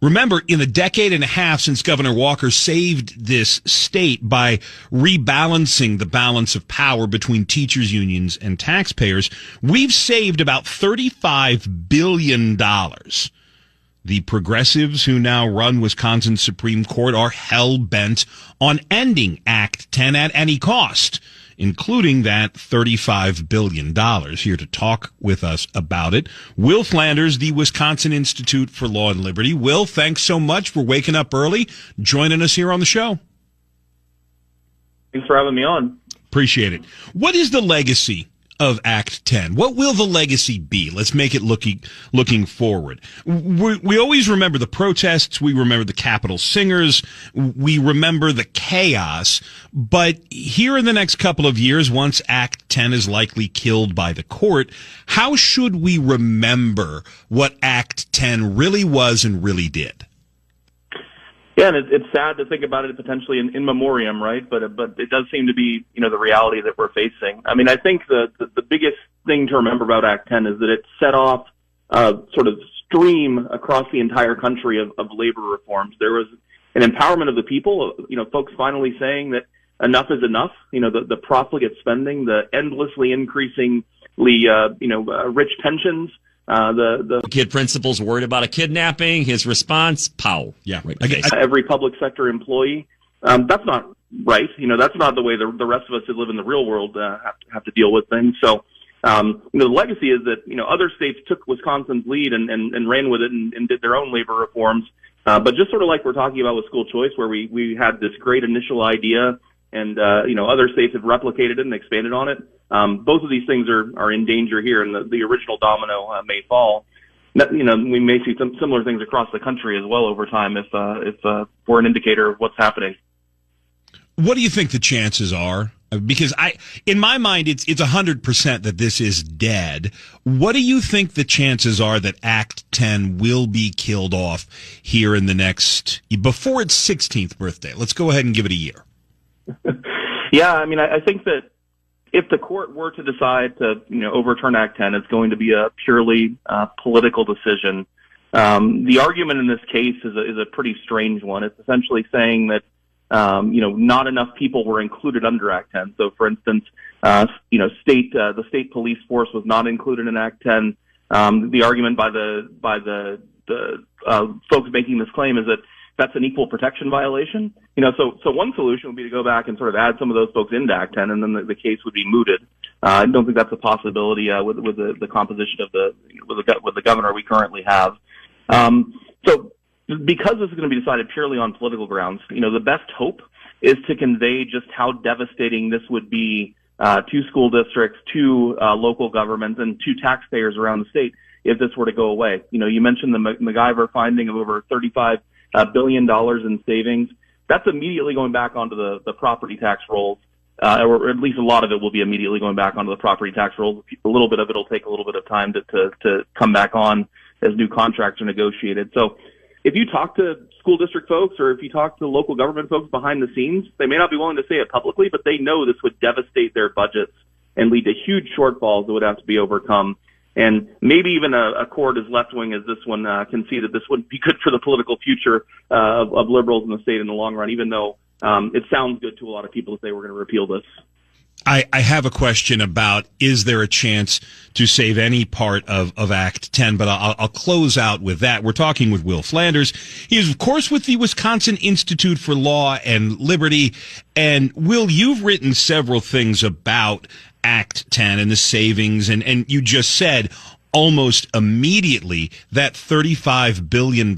Remember, in the decade and a half since Governor Walker saved this state by rebalancing the balance of power between teachers' unions and taxpayers, we've saved about $35 billion. The progressives who now run Wisconsin's Supreme Court are hell-bent on ending Act 10 at any cost, including that $35 billion. Here to talk with us about it, Will Flanders, the Wisconsin Institute for Law and Liberty. Will, thanks so much for waking up early, joining us here on the show. Thanks for having me on. Appreciate it. What is the legacy of Act 10? What will the legacy be? Let's make it looking forward. We always remember the protests. We remember the Capitol singers. We remember the chaos. But here in the next couple of years, once Act 10 is likely killed by the court, how should we remember what Act 10 really was and really did? Yeah, and it's sad to think about it potentially in memoriam, right? But it does seem to be, the reality that we're facing. I mean, I think the biggest thing to remember about Act 10 is that it set off a sort of stream across the entire country of labor reforms. There was an empowerment of the people, folks finally saying that enough is enough. The profligate spending, the endlessly increasingly, rich pensions. The kid principal's worried about a kidnapping. His response, pow. Yeah. Right. Every public sector employee. That's not right. That's not the way the rest of us who live in the real world have to deal with things. So, the legacy is that, other states took Wisconsin's lead and ran with it and did their own labor reforms. But just sort of like we're talking about with school choice, where we had this great initial idea and, other states have replicated it and expanded on it. Both of these things are in danger here, and the original domino may fall. We may see some similar things across the country as well over time if we're an indicator of what's happening. What do you think the chances are? Because in my mind, it's 100% that this is dead. What do you think the chances are that Act 10 will be killed off here in the before its 16th birthday? Let's go ahead and give it a year. Yeah, I mean, I think that if the court were to decide to, overturn Act 10, it's going to be a purely political decision. The argument in this case is a pretty strange one. It's essentially saying that, not enough people were included under Act 10. So, for instance, the state police force was not included in Act 10. The argument by the folks making this claim is that that's an equal protection violation. So one solution would be to go back and sort of add some of those folks into Act 10, and then the case would be mooted. I don't think that's a possibility with the composition of with the governor we currently have. So because this is going to be decided purely on political grounds, the best hope is to convey just how devastating this would be to school districts, to local governments, and to taxpayers around the state if this were to go away. You mentioned the MacGyver finding of over $35 billion in savings. That's immediately going back onto the property tax rolls, or at least a lot of it will be immediately going back onto the property tax rolls. A little bit of it will take a little bit of time to come back on as new contracts are negotiated. So if you talk to school district folks or if you talk to local government folks behind the scenes, they may not be willing to say it publicly, but they know this would devastate their budgets and lead to huge shortfalls that would have to be overcome. And maybe even a court as left-wing as this one can see that this wouldn't be good for the political future of liberals in the state in the long run, even though it sounds good to a lot of people if they were going to repeal this. I have a question about, is there a chance to save any part of Act 10? But I'll close out with that. We're talking with Will Flanders. He is, of course, with the Wisconsin Institute for Law and Liberty. And, Will, you've written several things about Act 10 and the savings, and you just said almost immediately that $35 billion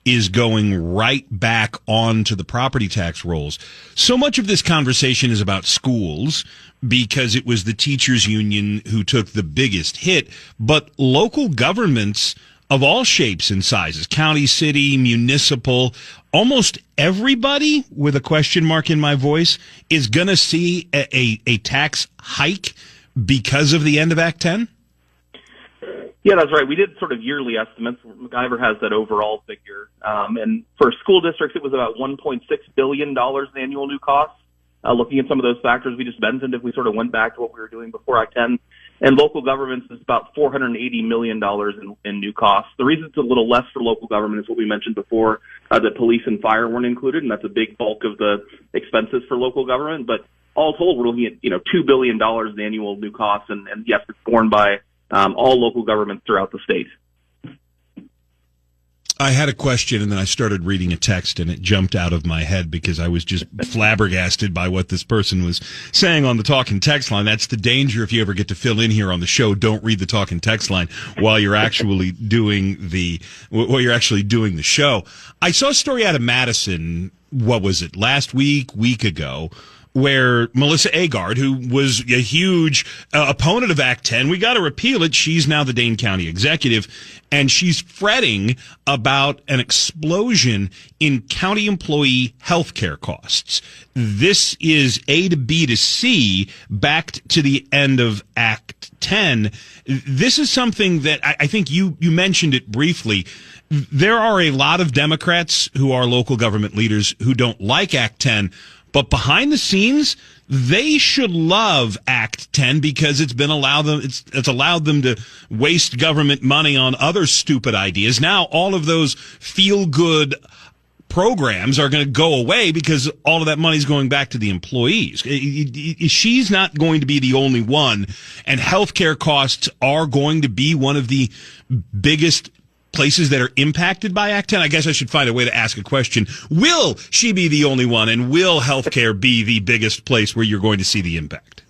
is going right back onto the property tax rolls. So much of this conversation is about schools because it was the teachers union who took the biggest hit, but local governments of all shapes and sizes, county, city, municipal, almost everybody, with a question mark in my voice, is going to see a tax hike because of the end of Act 10? Yeah, that's right. We did sort of yearly estimates. MacGyver has that overall figure. And for school districts, it was about $1.6 billion in annual new costs. Looking at some of those factors we just mentioned, if we sort of went back to what we were doing before Act 10, and local governments is about $480 million in new costs. The reason it's a little less for local government is what we mentioned before, that police and fire weren't included, and that's a big bulk of the expenses for local government. But all told, we're looking at $2 billion in annual new costs, and yes, it's borne by all local governments throughout the state. I had a question, and then I started reading a text, and it jumped out of my head because I was just flabbergasted by what this person was saying on the talk and text line. That's the danger if you ever get to fill in here on the show. Don't read the talk and text line while you're actually doing the show. I saw a story out of Madison. What was it? Last week ago, where Melissa Agard, who was a huge opponent of Act 10, we got to repeal it. She's now the Dane County executive, and she's fretting about an explosion in county employee health care costs. This is A to B to C, backed to the end of Act 10. This is something that I think you mentioned it briefly. There are a lot of Democrats who are local government leaders who don't like Act 10, but behind the scenes, they should love Act 10 because it's allowed them to waste government money on other stupid ideas. Now all of those feel-good programs are going to go away because all of that money is going back to the employees. She's not going to be the only one, and healthcare costs are going to be one of the biggest places that are impacted by Act 10. I guess I should find a way to ask a question. Will she be the only one, and will healthcare be the biggest place where you're going to see the impact?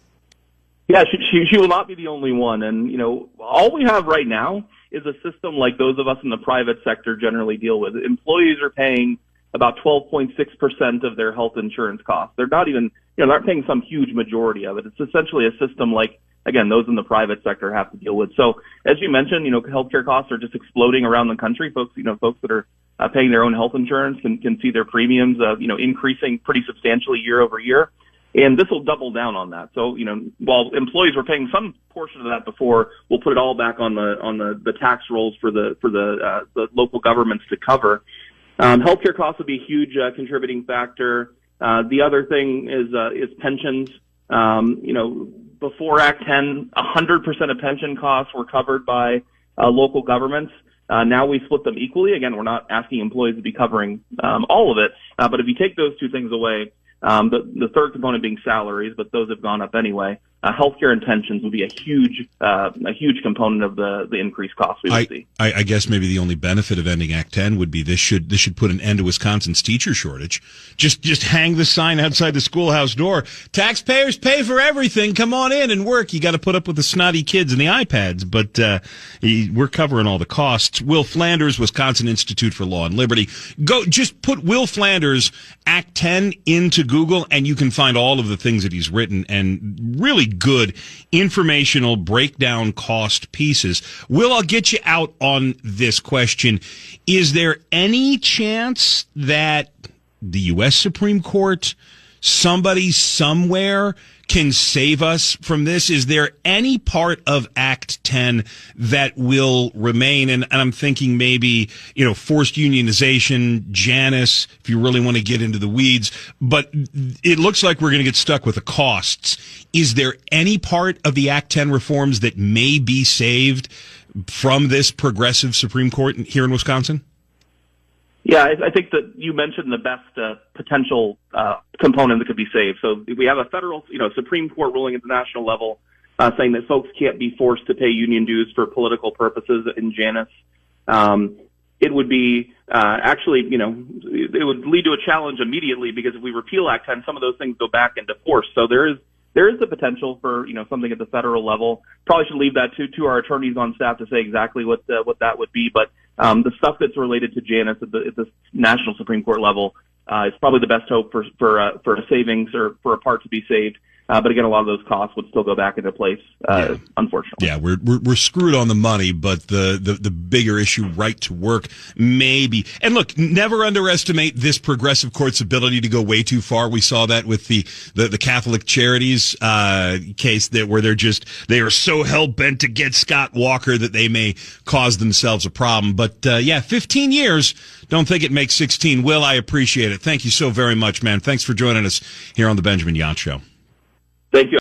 Yeah, she will not be the only one. And, all we have right now is a system like those of us in the private sector generally deal with. Employees are paying about 12.6% of their health insurance costs. They're not even, they're not paying some huge majority of it. It's essentially a system like, again, those in the private sector have to deal with. So, as you mentioned, healthcare costs are just exploding around the country. Folks that are paying their own health insurance can see their premiums, increasing pretty substantially year over year. And this will double down on that. So, while employees were paying some portion of that before, we'll put it all back on the tax rolls for the local governments to cover. Healthcare costs will be a huge contributing factor. The other thing is pensions. Before Act 10, 100% of pension costs were covered by local governments. Now we split them equally. Again, we're not asking employees to be covering all of it, but if you take those two things away, the third component being salaries, but those have gone up anyway. Healthcare and pensions would be a huge component of the increased costs we would see. I guess maybe the only benefit of ending Act 10 would be this should put an end to Wisconsin's teacher shortage. Just hang the sign outside the schoolhouse door. Taxpayers pay for everything. Come on in and work. You got to put up with the snotty kids and the iPads, but we're covering all the costs. Will Flanders, Wisconsin Institute for Law and Liberty. Just put Will Flanders Act 10 into Google, and you can find all of the things that he's written, and really good informational breakdown cost pieces. Will, I'll get you out on this question. Is there any chance that the U.S. Supreme Court, somebody somewhere, can save us from this? Is there any part of Act 10 that will remain? And I'm thinking maybe, forced unionization, Janus, if you really want to get into the weeds. But it looks like we're going to get stuck with the costs. Is there any part of the Act 10 reforms that may be saved from this progressive Supreme Court here in Wisconsin? Yeah, I think that you mentioned the best potential component that could be saved. So we have a federal, Supreme Court ruling at the national level saying that folks can't be forced to pay union dues for political purposes in Janus. It would be it would lead to a challenge immediately, because if we repeal Act 10, some of those things go back into force. So there is the potential for something at the federal level. Probably should leave that to our attorneys on staff to say exactly what that would be. But the stuff that's related to Janus at the national Supreme Court level is probably the best hope for a savings, or for a part to be saved. But again, a lot of those costs would still go back into place, unfortunately. Yeah, we're screwed on the money, but the bigger issue, right to work, maybe. And look, never underestimate this progressive court's ability to go way too far. We saw that with the Catholic Charities case where they are so hell bent to get Scott Walker that they may cause themselves a problem. But 15 years. Don't think it makes 16. Will, I appreciate it. Thank you so very much, man. Thanks for joining us here on the Benjamin Yount Show. Thank you.